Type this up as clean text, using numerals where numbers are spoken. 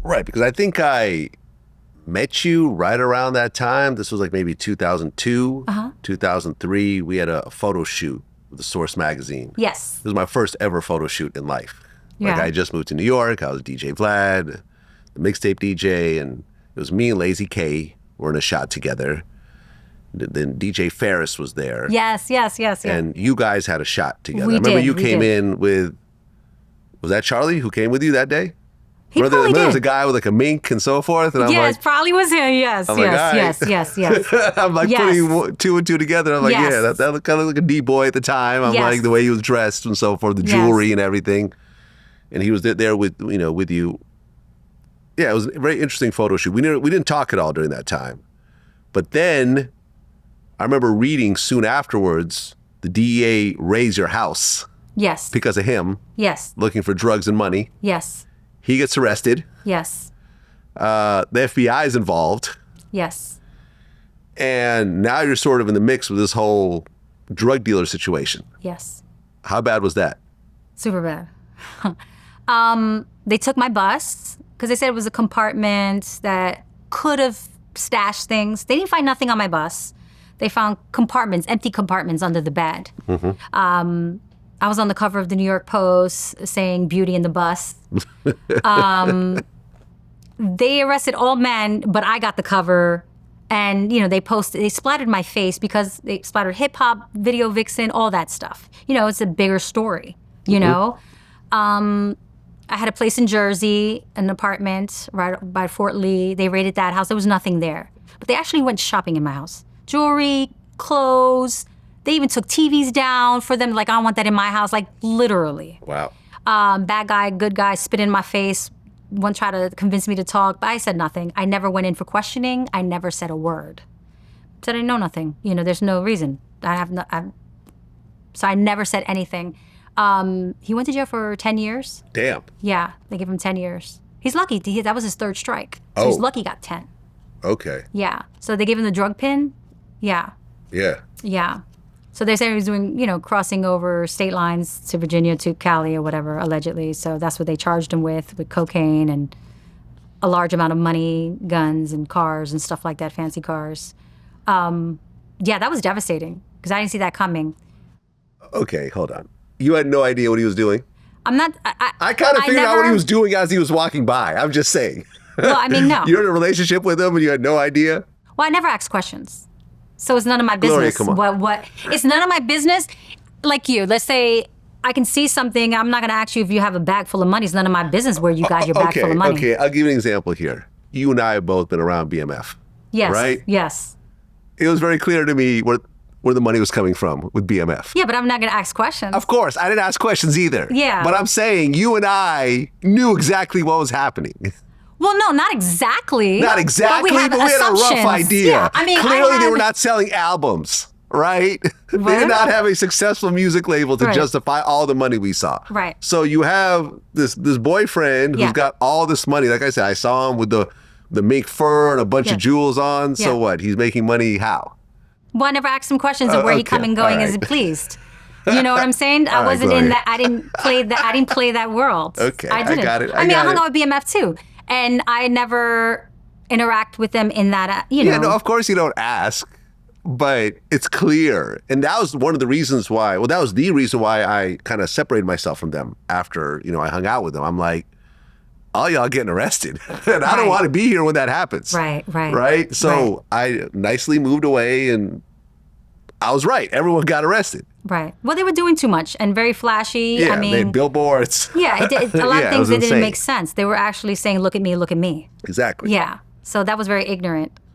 Right, because I think I met you right around that time. This was like maybe 2002, 2003. We had a photo shoot with the Source magazine. Yes. This was my first ever photo shoot in life. Yeah. Like I just moved to New York. I was DJ Vlad, the mixtape DJ, and it was me and Lazy K were in a shot together. Then DJ Ferris was there. Yes. And you guys had a shot together. We I remember did, you we came did. in with, was that Charlie who came with you that day? He Remember probably there was did. a guy with like a mink and so forth, and I'm Yes, like, probably was him. Yes, I'm like, yes, all right. yes. I'm like Yes. putting two and two together. I'm like, Yes. yeah, that looked kind of like a D-boy at the time. I'm Yes. like the way he was dressed and so forth, the Yes. jewelry and everything. And he was there with you. Yeah, it was a very interesting photo shoot. We didn't talk at all during that time. But then I remember reading soon afterwards, the DEA raised your house Yes. because of him Yes. looking for drugs and money. Yes. He gets arrested. Yes. The FBI is involved. Yes. And now you're sort of in the mix with this whole drug dealer situation. Yes. How bad was that? Super bad. They took my bus because they said it was a compartment that could have stashed things. They didn't find nothing on my bus. They found compartments, empty compartments under the bed. I was on the cover of the New York Post saying "Beauty in the Bus." They arrested all men, but I got the cover. And, they splattered my face because they splattered hip hop, video vixen, all that stuff. It's a bigger story, you know? I had a place in Jersey, an apartment right by Fort Lee. They raided that house. There was nothing there. But they actually went shopping in my house. Jewelry, clothes. They even took TVs down for them. Like, I don't want that in my house. Like, literally. Wow. Bad guy, good guy, spit in my face. One tried to convince me to talk, but I said nothing. I never went in for questioning. I never said a word. Said I know nothing. There's no reason. So I never said anything. He went to jail for 10 years. Damn. Yeah, they gave him 10 years. He's lucky. That was his third strike. So he's lucky he got 10. Okay. Yeah. So they gave him the drug pin. Yeah. Yeah. Yeah. So they say he was doing, crossing over state lines to Virginia to Cali or whatever, allegedly. So that's what they charged him with cocaine and a large amount of money, guns and cars and stuff like that, fancy cars. Yeah, that was devastating because I didn't see that coming. Okay, hold on. You had no idea what he was doing? I'm not... I kind of figured out what he was doing as he was walking by. I'm just saying. Well, I mean, no. You're in a relationship with him and you had no idea? Well, I never asked questions. So it's none of my Gloria, business. come on. What? It's none of my business. Like you, let's say I can see something. I'm not going to ask you if you have a bag full of money. It's none of my business where you got your bag full of money. Okay, I'll give you an example here. You and I have both been around BMF. Yes. Right? Yes. It was very clear to me where the money was coming from with BMF. Yeah, but I'm not going to ask questions. Of course, I didn't ask questions either. Yeah. But I'm saying you and I knew exactly what was happening. Well, no, not exactly. Not exactly, but we had a rough idea. Yeah, I mean, clearly they were not selling albums, right? They did not have a successful music label to justify all the money we saw. Right. So you have this boyfriend who's got all this money. Like I said, I saw him with the mink fur and a bunch of jewels on. So what? He's making money how? Well, I never asked him questions of where he come and going as he pleased. You know what I'm saying? I wasn't in that. I didn't play that world. Okay, I didn't. I got it. I mean, I hung out with BMF too. And I never interact with them in that, Yeah, no, of course you don't ask, but it's clear. And that was one of the reasons why, that was the reason why I kind of separated myself from them after, I hung out with them. I'm like, all y'all getting arrested. And I don't want to be here when that happens. Right? So I nicely moved away and I was right. Everyone got arrested. Right. Well, they were doing too much and very flashy. Yeah, I mean, they had billboards. Yeah, a lot of things that didn't insane. make sense. They were actually saying, look at me, look at me. Exactly. Yeah. So that was very ignorant